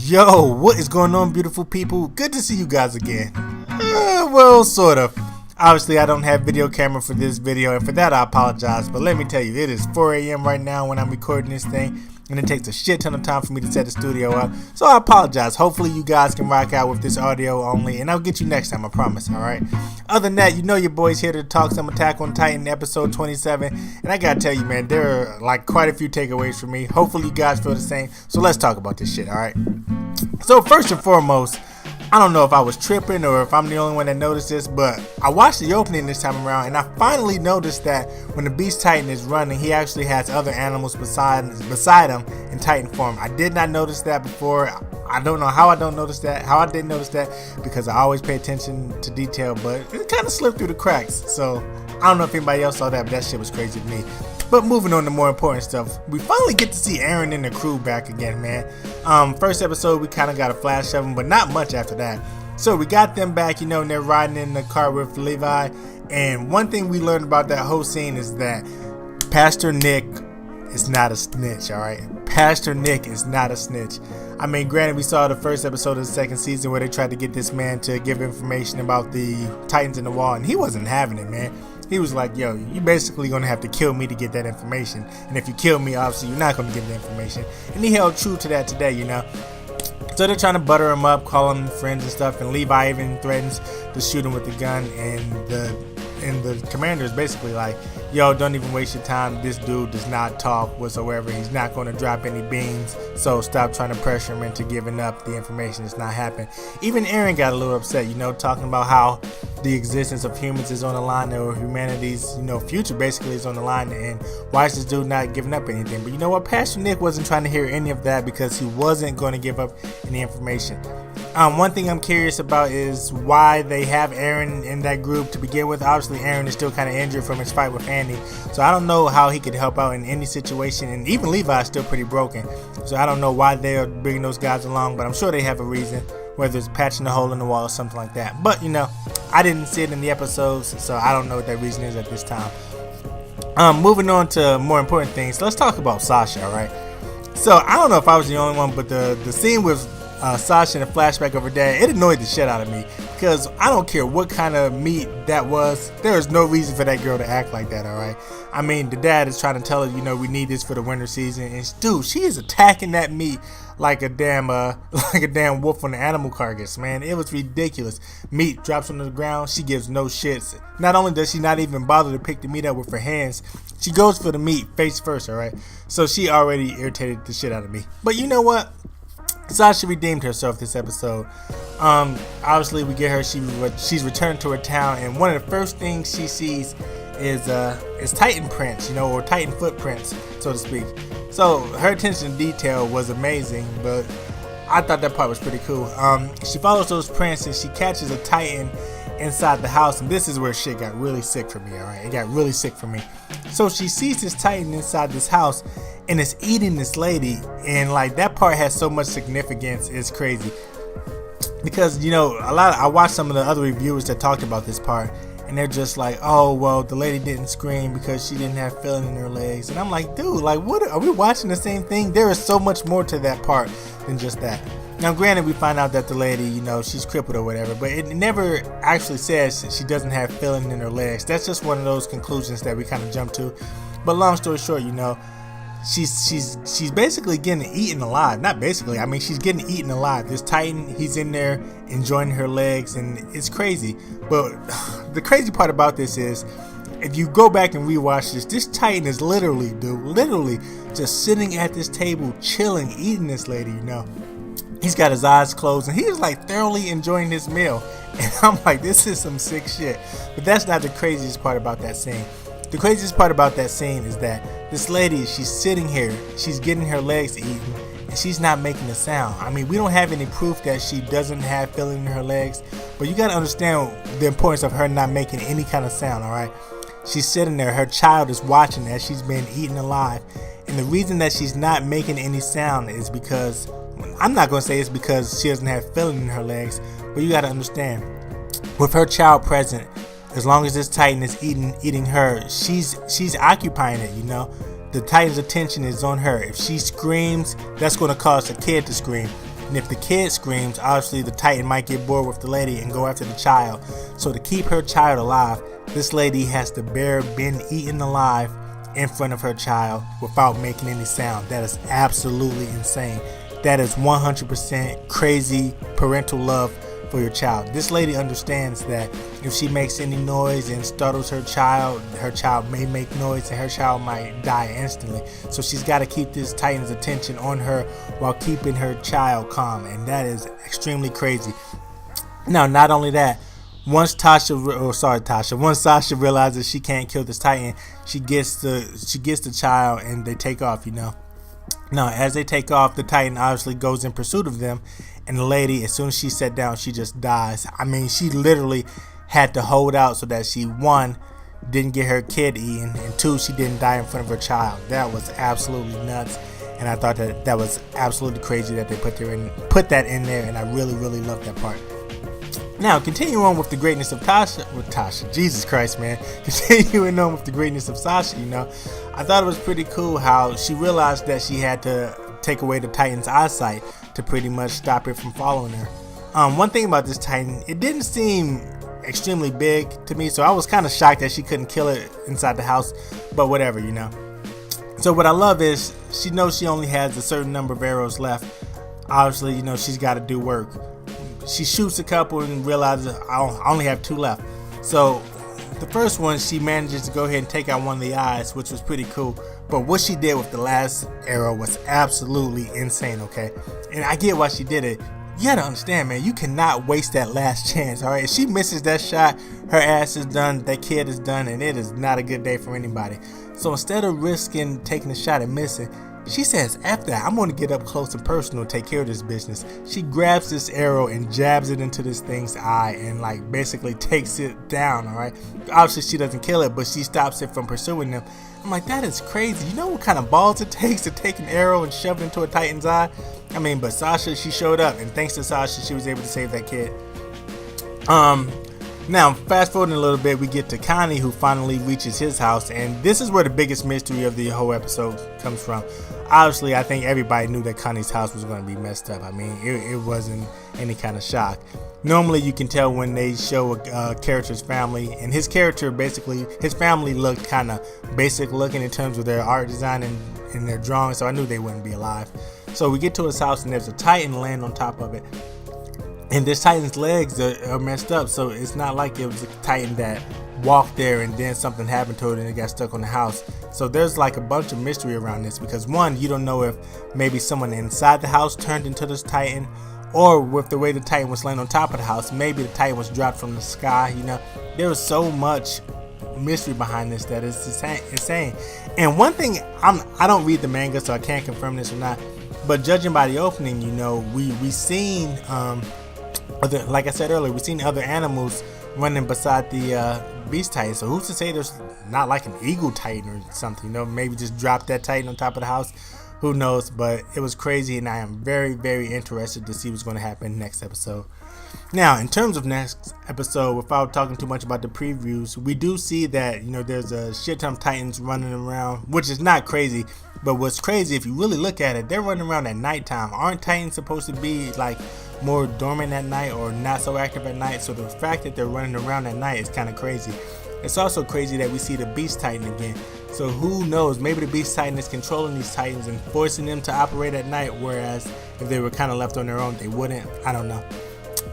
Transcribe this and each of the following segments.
Yo, what is going on, beautiful people? Good to see you guys again. Well, sort of. Obviously, I don't have video camera for this video, and for that I apologize, but let me tell you, it is 4 a.m. right now when I'm recording this thing, and it takes a shit ton of time for me to set the studio up, so I apologize. Hopefully you guys can rock out with this audio only, and I'll get you next time, I promise, alright? Other than that, you know your boy's here to talk some Attack on Titan episode 27, and I gotta tell you, man, there are like quite a few takeaways for me. Hopefully you guys feel the same, so let's talk about this shit, alright? So first and foremost, I don't know if I was tripping or if I'm the only one that noticed this, but I watched the opening this time around, and I finally noticed that when the Beast Titan is running, he actually has other animals beside him in Titan form. I did not notice that before. I don't know how I didn't notice that, because I always pay attention to detail, but it kind of slipped through the cracks. So I don't know if anybody else saw that, but that shit was crazy to me. But moving on to more important stuff, we finally get to see Eren and the crew back again, man. First episode, we kind of got a flash of them, but not much after that. So we got them back, and they're riding in the car with Levi. And one thing we learned about that whole scene is that Pastor Nick is not a snitch, alright? Pastor Nick is not a snitch. I mean, granted, we saw the first episode of the second season where they tried to get this man to give information about the Titans in the wall, and he wasn't having it, man. He was like, yo, you basically gonna have to kill me to get that information. And if you kill me, obviously you're not gonna get the information. And he held true to that today, So they're trying to butter him up, call him friends and stuff. And Levi even threatens to shoot him with the gun. And the commander is basically like, yo, don't even waste your time. This dude does not talk whatsoever. He's not going to drop any beans. So stop trying to pressure him into giving up the information. It's not happening. Even Eren got a little upset, talking about how the existence of humans is on the line, or humanity's, future basically is on the line, and why is this dude not giving up anything? But you know what? Pastor Nick wasn't trying to hear any of that, because he wasn't going to give up any information. One thing I'm curious about is why they have Eren in that group to begin with. Obviously, Eren is still kind of injured from his fight with Andy, so I don't know how he could help out in any situation, and even Levi is still pretty broken, so I don't know why they're bringing those guys along, but I'm sure they have a reason, whether it's patching a hole in the wall or something like that. But I didn't see it in the episodes, so I don't know what that reason is at this time. Moving on to more important things, let's talk about Sasha, alright? So I don't know if I was the only one, but the scene with Sasha and the flashback of her dad, it annoyed the shit out of me, because I don't care what kind of meat that was, there is no reason for that girl to act like that, alright? I mean, the dad is trying to tell her, we need this for the winter season, and dude, she is attacking that meat like a damn wolf on the animal carcass, man. It was ridiculous. Meat drops on the ground, she gives no shits. Not only does she not even bother to pick the meat up with her hands, she goes for the meat face first, alright? So she already irritated the shit out of me. But you know what? Sasha redeemed herself this episode. Obviously we get her, she's returned to her town, and one of the first things she sees is Titan prints, or Titan footprints, so to speak. So her attention to detail was amazing, but I thought that part was pretty cool. She follows those prints and she catches a Titan inside the house, and this is where shit got really sick for me, alright? It got really sick for me. So she sees this Titan inside this house, and it's eating this lady, and like that part has so much significance, it's crazy. Because I watched some of the other reviewers that talked about this part, and they're just like, oh well, the lady didn't scream because she didn't have feeling in her legs. And I'm like, dude, like, what are we watching the same thing? There is so much more to that part than just that. Now granted, we find out that the lady, she's crippled or whatever, but it never actually says she doesn't have feeling in her legs. That's just one of those conclusions that we kind of jump to. But long story short, she's basically getting eaten alive. Not basically, I mean, she's getting eaten alive. This Titan, he's in there enjoying her legs, and it's crazy. But the crazy part about this is, if you go back and rewatch this Titan is literally just sitting at this table, chilling, eating this lady, He's got his eyes closed, and he's like thoroughly enjoying his meal. And I'm like, this is some sick shit. But that's not the craziest part about that scene. The craziest part about that scene is that this lady, she's sitting here, she's getting her legs eaten, and she's not making a sound. I mean, we don't have any proof that she doesn't have feeling in her legs, but you gotta understand the importance of her not making any kind of sound, alright? She's sitting there, her child is watching as she's being eaten alive, and the reason that she's not making any sound is because, I'm not gonna say it's because she doesn't have feeling in her legs, but you gotta understand, with her child present, as long as this Titan is eating her, she's occupying it, The Titan's attention is on her. If she screams, that's going to cause the kid to scream. And if the kid screams, obviously the Titan might get bored with the lady and go after the child. So to keep her child alive, this lady has to bear being eaten alive in front of her child without making any sound. That is absolutely insane. That is 100% crazy parental love for your child. This lady understands that if she makes any noise and startles her child may make noise and her child might die instantly. So she's got to keep this Titan's attention on her while keeping her child calm, and that is extremely crazy. Now, not only that, once Sasha realizes she can't kill this Titan, she gets the child and they take off, Now, as they take off, the Titan obviously goes in pursuit of them, and the lady, as soon as she sat down, she just dies. I mean, she literally had to hold out so that she, one, didn't get her kid eaten, and two, she didn't die in front of her child. That was absolutely nuts, and I thought that was absolutely crazy that they put that in there, and I really, really loved that part. Now, continuing on with the greatness of Tasha, Jesus Christ, man. Continuing on with the greatness of Sasha, I thought it was pretty cool how she realized that she had to take away the Titan's eyesight to pretty much stop it from following her. One thing about this Titan, it didn't seem extremely big to me, so I was kind of shocked that she couldn't kill it inside the house, but whatever, So what I love is she knows she only has a certain number of arrows left. Obviously, she's got to do work. She shoots a couple and realizes I only have 2 left. So the first one, she manages to go ahead and take out one of the eyes, which was pretty cool. But what she did with the last arrow was absolutely insane, okay? And I get why she did it. You gotta understand, man, you cannot waste that last chance, alright? If she misses that shot, her ass is done, that kid is done, and it is not a good day for anybody. So instead of risking taking a shot and missing, she says, "F that, I'm going to get up close and personal and take care of this business." She grabs this arrow and jabs it into this thing's eye and basically takes it down, alright? Obviously she doesn't kill it, but she stops it from pursuing them. I'm like, that is crazy. You know what kind of balls it takes to take an arrow and shove it into a Titan's eye? I mean, but Sasha, she showed up, and thanks to Sasha, she was able to save that kid. Now, fast forwarding a little bit, we get to Connie, who finally reaches his house, and this is where the biggest mystery of the whole episode comes from. Obviously, I think everybody knew that Connie's house was going to be messed up. I mean, it wasn't any kind of shock. Normally, you can tell when they show a character's family, and his character, basically, his family looked kind of basic looking in terms of their art design and their drawing, so I knew they wouldn't be alive. So we get to his house, and there's a Titan laying on top of it. And this Titan's legs are messed up, so it's not like it was a Titan that walked there and then something happened to it and it got stuck on the house. So there's a bunch of mystery around this, because one, you don't know if maybe someone inside the house turned into this Titan, or with the way the Titan was laying on top of the house, maybe the Titan was dropped from the sky. There was so much mystery behind this that it's insane. And one thing, I don't read the manga, so I can't confirm this or not, but judging by the opening, we seen like I said earlier, we've seen other animals running beside the Beast Titan. So who's to say there's not like an Eagle Titan or something? Maybe just drop that Titan on top of the house. Who knows? But it was crazy, and I am very, very interested to see what's going to happen next episode. Now, in terms of next episode, without talking too much about the previews, we do see that there's a shit ton of Titans running around, which is not crazy. But what's crazy, if you really look at it, they're running around at nighttime. Aren't Titans supposed to be more dormant at night or not so active at night? So the fact that they're running around at night is kind of crazy. It's also crazy that we see the Beast Titan again. So who knows, maybe the Beast Titan is controlling these Titans and forcing them to operate at night, whereas if they were kind of left on their own, they wouldn't. I don't know.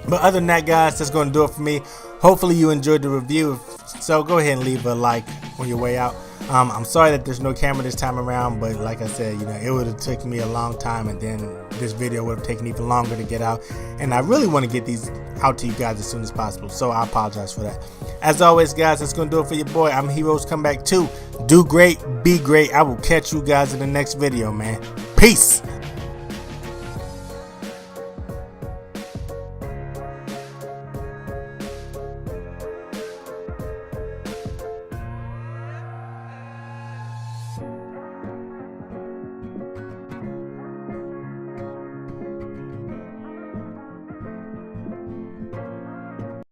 But other than that, guys, that's going to do it for me. Hopefully you enjoyed the review. So go ahead and leave a like on your way out. I'm sorry that there's no camera this time around, but like I said, it would have taken me a long time, and then this video would have taken even longer to get out. And I really want to get these out to you guys as soon as possible, so I apologize for that. As always, guys, that's going to do it for your boy. I'm Heroes Come Back 2. Do great, be great. I will catch you guys in the next video, man. Peace.